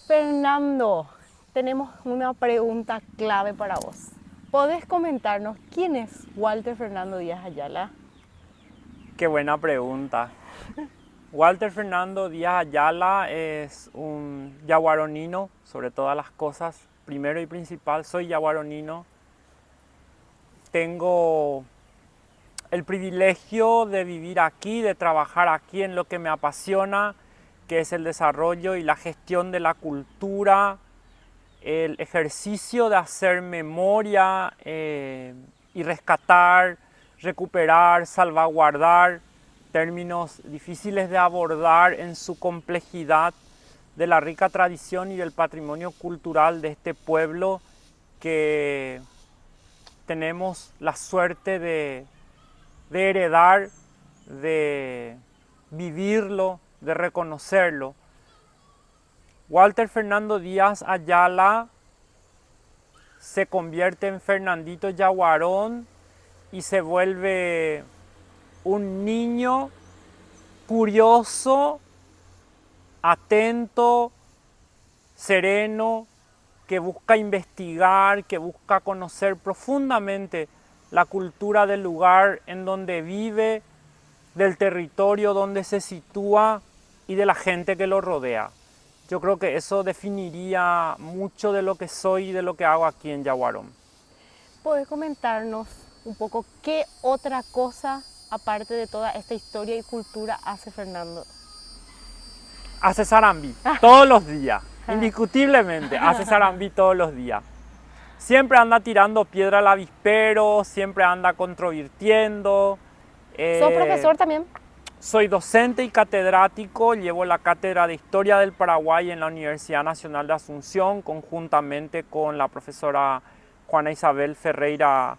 Fernando, tenemos una pregunta clave para vos. ¿Podés comentarnos quién es Walter Fernando Díaz Ayala? Qué buena pregunta. Walter Fernando Díaz Ayala es un yaguaronino, sobre todas las cosas. Primero y principal, soy yaguaronino. Tengo el privilegio de vivir aquí, de trabajar aquí en lo que me apasiona, que es el desarrollo y la gestión de la cultura, el ejercicio de hacer memoria y rescatar, recuperar, salvaguardar términos difíciles de abordar en su complejidad de la rica tradición y del patrimonio cultural de este pueblo que tenemos la suerte de heredar, de vivirlo, de reconocerlo. Walter Fernando Díaz Ayala se convierte en Fernandito Yaguarón y se vuelve un niño curioso, atento, sereno, que busca investigar, que busca conocer profundamente la cultura del lugar en donde vive, del territorio donde se sitúa y de la gente que lo rodea. Yo creo que eso definiría mucho de lo que soy y de lo que hago aquí en Yaguarón. ¿Podés comentarnos un poco qué otra cosa, aparte de toda esta historia y cultura, hace Fernando? Hace sarambí todos los días, indiscutiblemente, hace sarambí todos los días. Siempre anda tirando piedra al avispero, siempre anda controvirtiendo. ¿Sos profesor también? Soy docente y catedrático, llevo la cátedra de Historia del Paraguay en la Universidad Nacional de Asunción, conjuntamente con la profesora Juana Isabel Ferreira,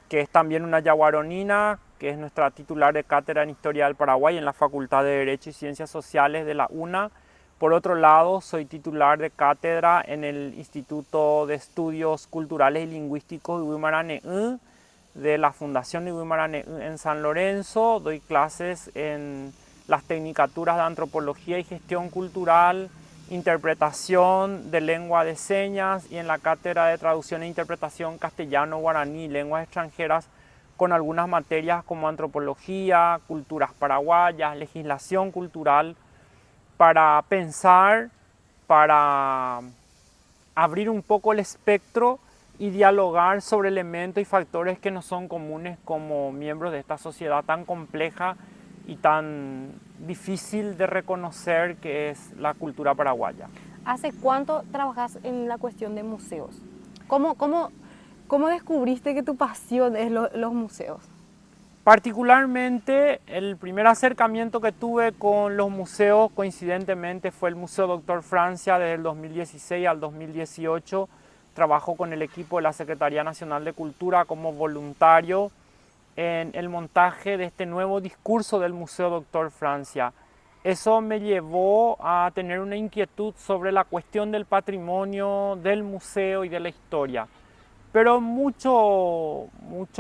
que es también una yaguaronina, que es nuestra titular de cátedra en Historia del Paraguay en la Facultad de Derecho y Ciencias Sociales de la UNA. Por otro lado, soy titular de cátedra en el Instituto de Estudios Culturales y Lingüísticos de Huimarane'ü, de la Fundación de Huimarane'ü en San Lorenzo. Doy clases en las tecnicaturas de Antropología y Gestión Cultural, Interpretación de Lengua de Señas y en la cátedra de Traducción e Interpretación Castellano-Guaraní, Lenguas Extranjeras, con algunas materias como Antropología, Culturas Paraguayas, Legislación Cultural, para pensar, para abrir un poco el espectro y dialogar sobre elementos y factores que nos son comunes como miembros de esta sociedad tan compleja y tan difícil de reconocer que es la cultura paraguaya. ¿Hace cuánto trabajas en la cuestión de museos? ¿Cómo descubriste que tu pasión es los museos? Particularmente, el primer acercamiento que tuve con los museos, coincidentemente, fue el Museo Doctor Francia desde el 2016 al 2018. Trabajo con el equipo de la Secretaría Nacional de Cultura como voluntario en el montaje de este nuevo discurso del Museo Doctor Francia. Eso me llevó a tener una inquietud sobre la cuestión del patrimonio, del museo y de la historia. Pero mucho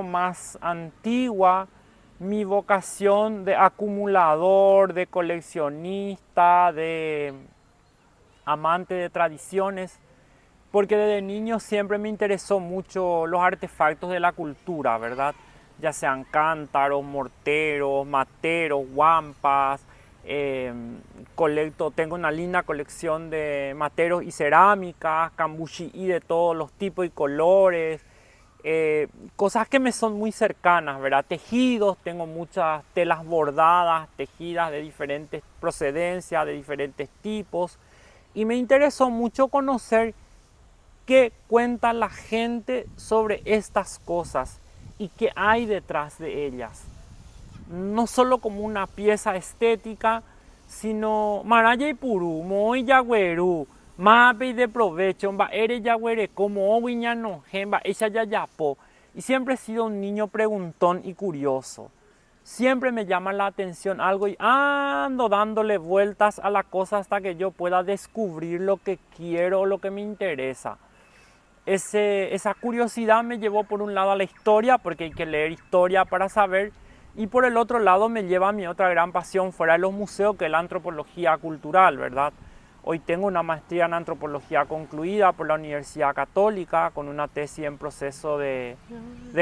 más antigua, mi vocación de acumulador, de coleccionista, de amante de tradiciones, porque desde niño siempre me interesó mucho los artefactos de la cultura, ¿verdad? Ya sean cántaros, morteros, materos, guampas. Tengo una linda colección de materos y cerámicas, cambushi de todos los tipos y colores, cosas que me son muy cercanas, ¿verdad? Tejidos, tengo muchas telas bordadas, tejidas de diferentes procedencias, de diferentes tipos, y me interesó mucho conocer qué cuenta la gente sobre estas cosas y qué hay detrás de ellas. No solo como una pieza estética, sino maraya y puru, moi yagüeru, mape de provecho, mba ere yagüere, como oguiñano, gemba, ella yayapo. Y siempre he sido un niño preguntón y curioso. Siempre me llama la atención algo y ando dándole vueltas a la cosa hasta que yo pueda descubrir lo que quiero o lo que me interesa. Esa curiosidad me llevó por un lado a la historia, porque hay que leer historia para saber, Y por el otro lado me lleva a mi otra gran pasión fuera de los museos, que es la antropología cultural, ¿verdad? Hoy tengo una maestría en antropología concluida por la Universidad Católica, con una tesis en proceso de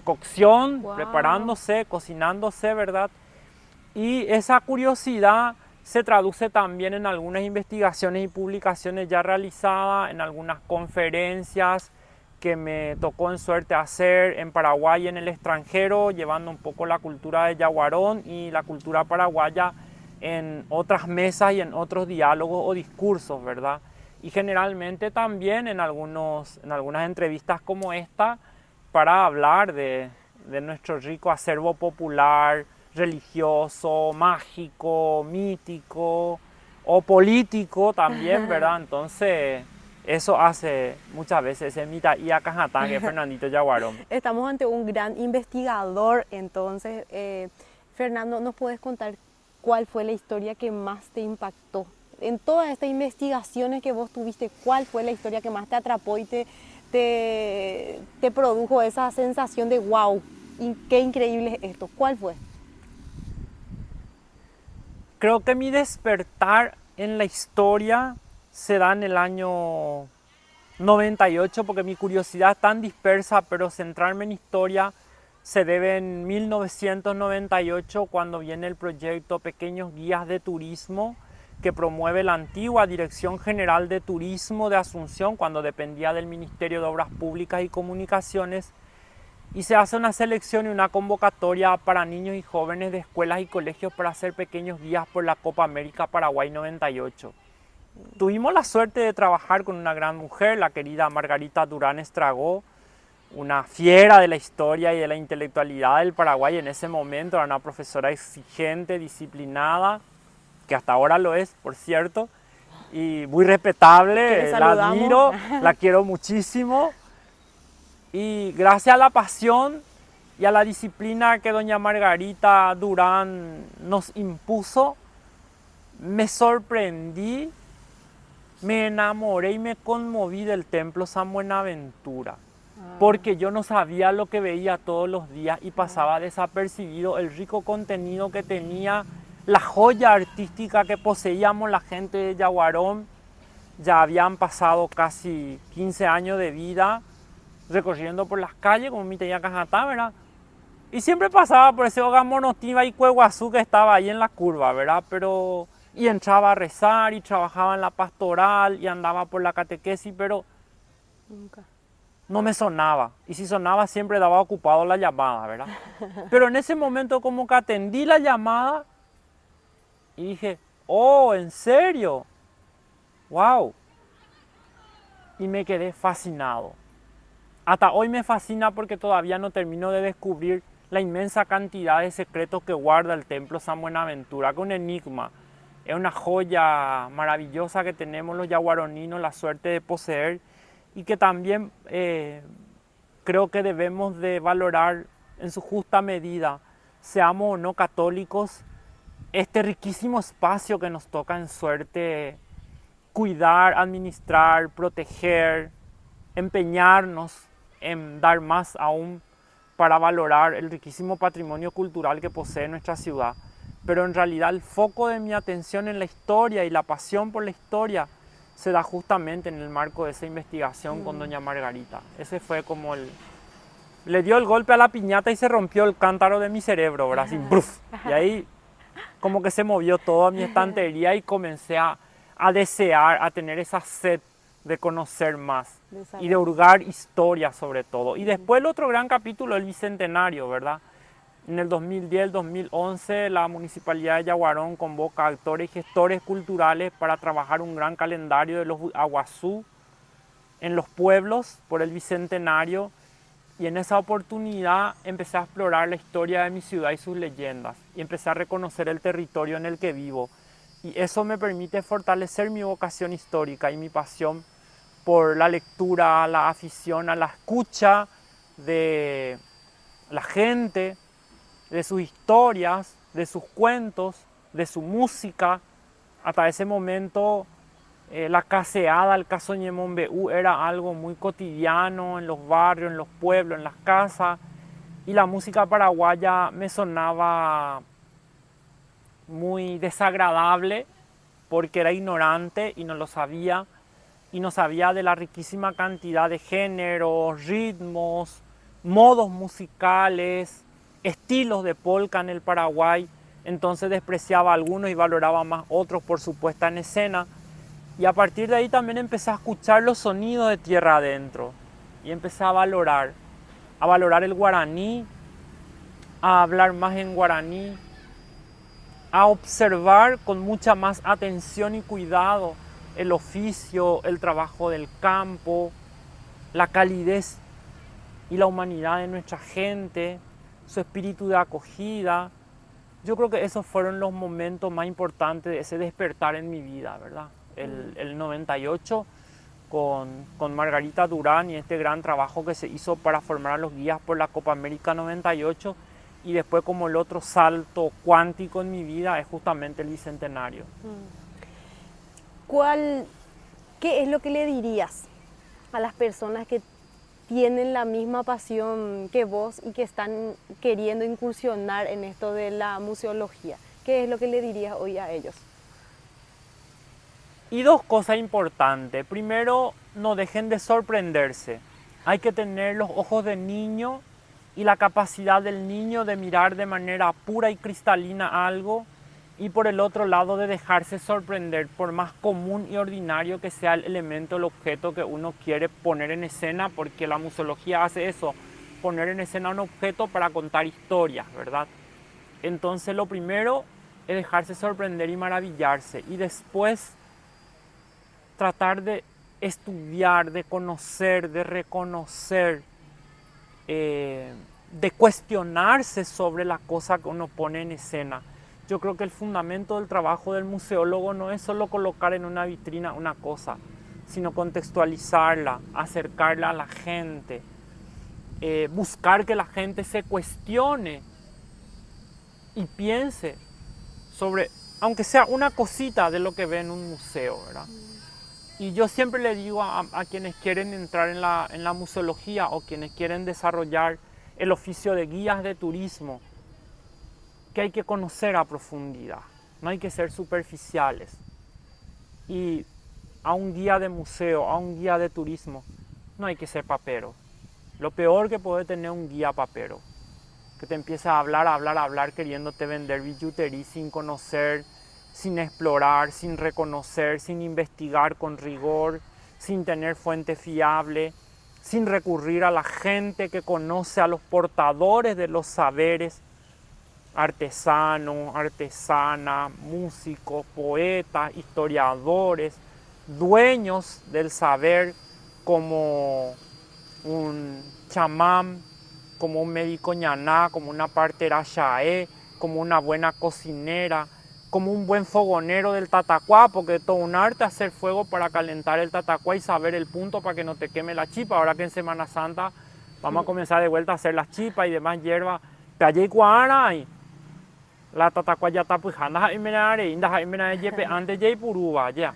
cocción, Wow. preparándose, cocinándose, ¿verdad? Y esa curiosidad se traduce también en algunas investigaciones y publicaciones ya realizadas, en algunas conferencias que me tocó en suerte hacer en Paraguay y en el extranjero, llevando un poco la cultura de Yaguarón y la cultura paraguaya en otras mesas y en otros diálogos o discursos, ¿verdad? Y generalmente también en algunas entrevistas como esta para hablar de nuestro rico acervo popular, religioso, mágico, mítico o político también, ¿verdad? Entonces, eso hace muchas veces ese mita y acajatán, que es Fernandito Yaguarón. Estamos ante un gran investigador, entonces, Fernando, ¿nos puedes contar cuál fue la historia que más te impactó? En todas estas investigaciones que vos tuviste, ¿cuál fue la historia que más te atrapó y te produjo esa sensación de wow, qué increíble es esto? ¿Cuál fue? Creo que mi despertar en la historia se da en el año 98, porque mi curiosidad es tan dispersa, pero centrarme en historia se debe en 1998, cuando viene el proyecto Pequeños Guías de Turismo, que promueve la antigua Dirección General de Turismo de Asunción, cuando dependía del Ministerio de Obras Públicas y Comunicaciones, y se hace una selección y una convocatoria para niños y jóvenes de escuelas y colegios para hacer pequeños guías por la Copa América Paraguay 98. Tuvimos la suerte de trabajar con una gran mujer, la querida Margarita Durán Estragó, una fiera de la historia y de la intelectualidad del Paraguay en ese momento. Era una profesora exigente, disciplinada, que hasta ahora lo es, por cierto, y muy respetable, la admiro, la quiero muchísimo. Y gracias a la pasión y a la disciplina que doña Margarita Durán nos impuso, me sorprendí, me enamoré y me conmoví del Templo San Buenaventura, porque yo no sabía lo que veía todos los días y pasaba desapercibido el rico contenido que tenía, la joya artística que poseíamos la gente de Yaguarón. Ya habían pasado casi 15 años de vida recorriendo por las calles como mi tía Cajatá, ¿verdad? Y siempre pasaba por ese hogar Monotiva y Cueguazú que estaba ahí en la curva, ¿verdad? Pero, y entraba a rezar y trabajaba en la pastoral y andaba por la catequesis, pero nunca. No me sonaba. Y si sonaba siempre daba ocupado la llamada, ¿verdad? Pero en ese momento como que atendí la llamada y dije, oh, ¿en serio? ¡Wow! Y me quedé fascinado. Hasta hoy me fascina porque todavía no termino de descubrir la inmensa cantidad de secretos que guarda el Templo San Buenaventura, que es un enigma. Es una joya maravillosa que tenemos los yaguaroninos la suerte de poseer y que también creo que debemos de valorar en su justa medida, seamos o no católicos, este riquísimo espacio que nos toca en suerte cuidar, administrar, proteger, empeñarnos en dar más aún para valorar el riquísimo patrimonio cultural que posee nuestra ciudad. Pero en realidad el foco de mi atención en la historia y la pasión por la historia se da justamente en el marco de esa investigación con doña Margarita. Ese fue como le dio el golpe a la piñata y se rompió el cántaro de mi cerebro, ¿verdad? Así, ¡bruf! Y ahí como que se movió toda mi estantería y comencé a desear, a tener esa sed de conocer más y de hurgar historia sobre todo. Y después el otro gran capítulo, el Bicentenario, ¿verdad? En el 2010-2011 la Municipalidad de Yaguarón convoca a actores y gestores culturales para trabajar un gran calendario de los aguazú en los pueblos por el Bicentenario, y en esa oportunidad empecé a explorar la historia de mi ciudad y sus leyendas y empecé a reconocer el territorio en el que vivo, y eso me permite fortalecer mi vocación histórica y mi pasión por la lectura, la afición a la escucha de la gente, de sus historias, de sus cuentos, de su música. Hasta ese momento la caseada, el casoñemombeú era algo muy cotidiano en los barrios, en los pueblos, en las casas. y la música paraguaya me sonaba muy desagradable porque era ignorante y no lo sabía, y no sabía de la riquísima cantidad de géneros, ritmos, modos musicales, estilos de polka en el Paraguay. Entonces despreciaba algunos y valoraba más otros por su puesta en escena. Y a partir de ahí también empecé a escuchar los sonidos de tierra adentro y empecé a valorar el guaraní, a hablar más en guaraní, a observar con mucha más atención y cuidado el oficio, el trabajo del campo, la calidez y la humanidad de nuestra gente, su espíritu de acogida. Yo creo que esos fueron los momentos más importantes de ese despertar en mi vida, ¿verdad? El 98 con Margarita Durán y este gran trabajo que se hizo para formar a los guías por la Copa América 98, y después como el otro salto cuántico en mi vida es justamente el Bicentenario. ¿Qué es lo que le dirías a las personas que tienen la misma pasión que vos y que están queriendo incursionar en esto de la museología? ¿Qué es lo que le dirías hoy a ellos? Y dos cosas importantes. Primero, no dejen de sorprenderse. Hay que tener los ojos de niño y la capacidad del niño de mirar de manera pura y cristalina algo, y por el otro lado de dejarse sorprender por más común y ordinario que sea el elemento, el objeto que uno quiere poner en escena, porque la museología hace eso, poner en escena un objeto para contar historias, ¿verdad? Entonces lo primero es dejarse sorprender y maravillarse, y después tratar de estudiar, de conocer, de reconocer, de cuestionarse sobre la cosa que uno pone en escena. Yo creo que el fundamento del trabajo del museólogo no es solo colocar en una vitrina una cosa, sino contextualizarla, acercarla a la gente, buscar que la gente se cuestione y piense sobre, aunque sea una cosita de lo que ve en un museo, ¿verdad? Y yo siempre le digo a quienes quieren entrar en la museología o quienes quieren desarrollar el oficio de guías de turismo, que hay que conocer a profundidad, no hay que ser superficiales. Y a un guía de museo, a un guía de turismo, no hay que ser papero. Lo peor que puede tener un guía papero, que te empieza a hablar, queriéndote vender billutería sin conocer, sin explorar, sin reconocer, sin investigar con rigor, sin tener fuente fiable, sin recurrir a la gente que conoce, a los portadores de los saberes, artesanos, artesanas, músicos, poetas, historiadores, dueños del saber, como un chamán, como un médico ñaná, como una partera chaé, como una buena cocinera, como un buen fogonero del tatacuá, porque es todo un arte hacer fuego para calentar el tatacuá y saber el punto para que no te queme la chipa. Ahora que en Semana Santa vamos a comenzar de vuelta a hacer las chipas y demás hierbas. Pero allí la tatacuá ya está pujando, y me la yepe antes ya y puruba ya.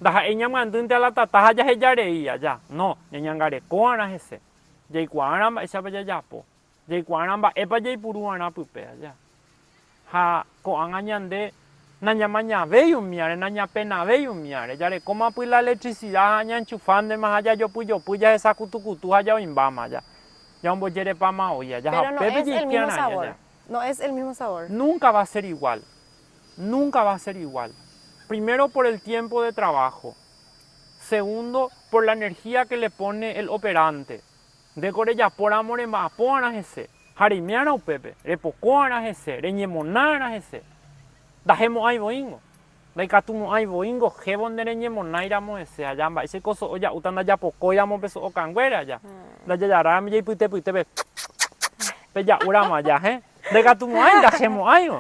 Daja ella mandunte a la tataja ya se yareía ya. No, ñangare coana ese. Ya cuana esa vaya ya po. Ya cuana va epa ya y puruana pupea ya. Ha coan añande naña maña veo miare naña pena veo miare ya le coma pues la electricidad aña enchufando de más allá yo puya esa cutucutu allá imbama ya un bollere pama olla ya. Pero no es el mismo sabor. No es el mismo sabor. Nunca va a ser igual. Nunca va a ser igual. Primero por el tiempo de trabajo. Segundo por la energía que le pone el operante. De corella por amor en más poanas ese. Jarimiana o pepe, repocoanas ese, reñemonanas ese. Dajemos ahí boingo. Daikatumo ahí boingo, jebon de reñemonairamos ese, allá va. Ese coso, oya, utanda ya pocoyamos peso o canguera allá. Daya ya rami ya puite pe. Peya urama ya, Daikatumo ahí, dajemos ahí.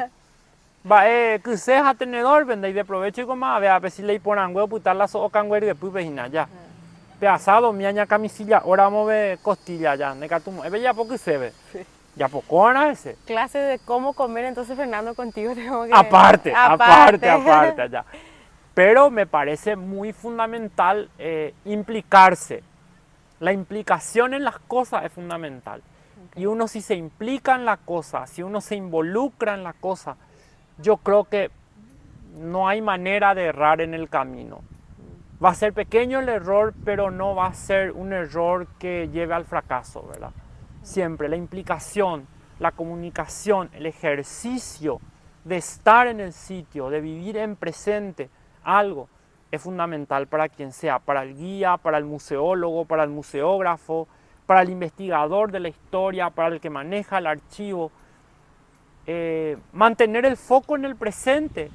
Va, que sea tenedor, vende y de provecho y como, vea, pues si le ponen huevo, putar la so canguera y después vejina ya. Peazado, miaña camisilla, ahora move costilla ya, Daikatumo, ya poco se ve. Ya poco ana ese. Clase de cómo comer, entonces Fernando contigo tengo que... Aparte allá. Pero me parece muy fundamental implicarse. La implicación en las cosas es fundamental. Y uno si se implica en la cosa, si uno se involucra en la cosa, yo creo que no hay manera de errar en el camino. Va a ser pequeño el error, pero no va a ser un error que lleve al fracaso, ¿verdad? Siempre la implicación, la comunicación, el ejercicio de estar en el sitio, de vivir en presente algo, es fundamental para quien sea, para el guía, para el museólogo, para el museógrafo, para el investigador de la historia, para el que maneja el archivo. Mantener el foco en el presente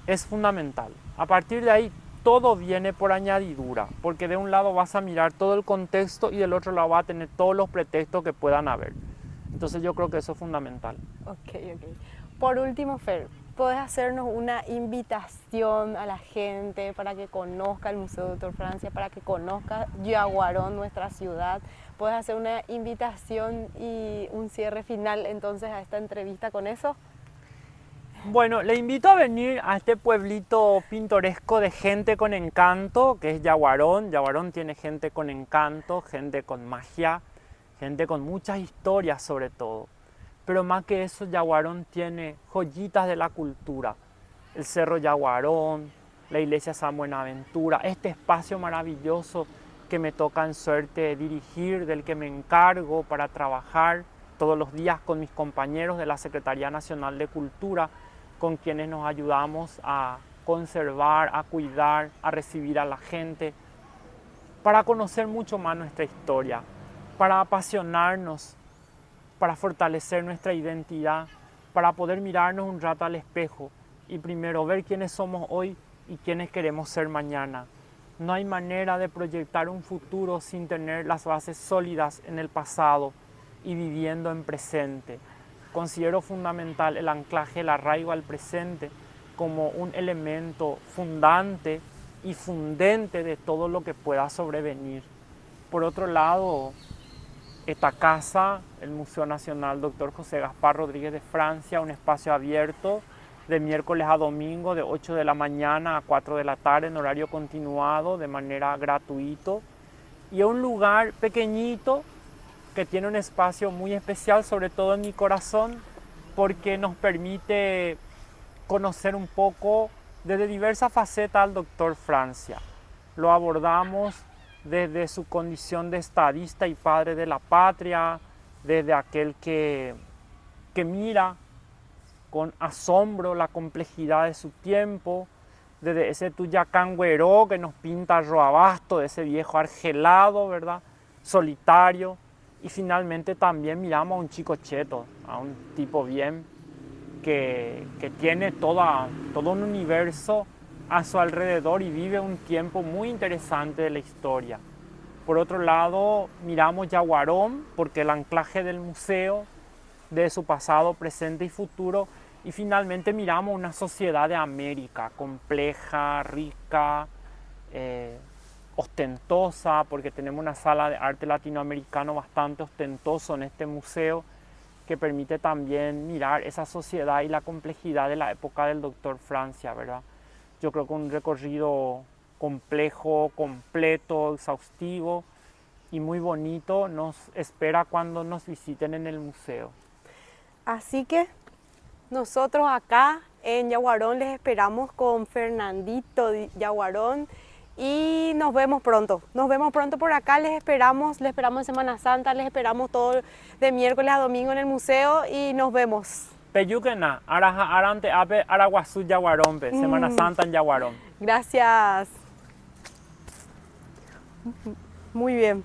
es fundamental. A partir de ahí todo viene por añadidura, porque de un lado vas a mirar todo el contexto y del otro lado vas a tener todos los pretextos que puedan haber. Entonces yo creo que eso es fundamental. Ok. Por último, Fer, ¿puedes hacernos una invitación a la gente para que conozca el Museo Doctor Francia, para que conozca Yaguarón, nuestra ciudad? ¿Puedes hacer una invitación y un cierre final entonces a esta entrevista con eso? Bueno, le invito a venir a este pueblito pintoresco de gente con encanto, que es Yaguarón. Yaguarón tiene gente con encanto, gente con magia, gente con muchas historias sobre todo. Pero más que eso, Yaguarón tiene joyitas de la cultura. El Cerro Yaguarón, la Iglesia San Buenaventura, este espacio maravilloso que me toca en suerte dirigir, del que me encargo para trabajar todos los días con mis compañeros de la Secretaría Nacional de Cultura, con quienes nos ayudamos a conservar, a cuidar, a recibir a la gente, para conocer mucho más nuestra historia, para apasionarnos, para fortalecer nuestra identidad, para poder mirarnos un rato al espejo y primero ver quiénes somos hoy y quiénes queremos ser mañana. No hay manera de proyectar un futuro sin tener las bases sólidas en el pasado y viviendo en presente. Considero fundamental el anclaje, el arraigo al presente como un elemento fundante y fundente de todo lo que pueda sobrevenir. Por otro lado, esta casa, el Museo Nacional Dr. José Gaspar Rodríguez de Francia, un espacio abierto de miércoles a domingo de 8 de la mañana a 4 de la tarde en horario continuado de manera gratuito, y un lugar pequeñito que tiene un espacio muy especial, sobre todo en mi corazón, porque nos permite conocer un poco desde diversas facetas al Dr. Francia. Lo abordamos desde su condición de estadista y padre de la patria, desde aquel que mira con asombro la complejidad de su tiempo, desde ese Tuyacán Güeró que nos pinta Roabasto, de ese viejo argelado, ¿verdad?, solitario. Y finalmente también miramos a un chico cheto, a un tipo bien que tiene todo un universo a su alrededor y vive un tiempo muy interesante de la historia. Por otro lado, miramos Yaguarón porque el anclaje del museo, de su pasado, presente y futuro. Y finalmente miramos una sociedad de América compleja, rica, ostentosa, porque tenemos una sala de arte latinoamericano bastante ostentoso en este museo, que permite también mirar esa sociedad y la complejidad de la época del Dr. Francia, ¿verdad? Yo creo que un recorrido complejo, completo, exhaustivo y muy bonito nos espera cuando nos visiten en el museo. Así que nosotros acá en Yaguarón les esperamos con Fernandito Yaguarón. Y nos vemos pronto por acá, les esperamos en Semana Santa, les esperamos todo de miércoles a domingo en el museo y nos vemos. Peyuquena, arante ape Araguazú Yaguarón, Semana Santa en Yaguarón. Gracias. Muy bien.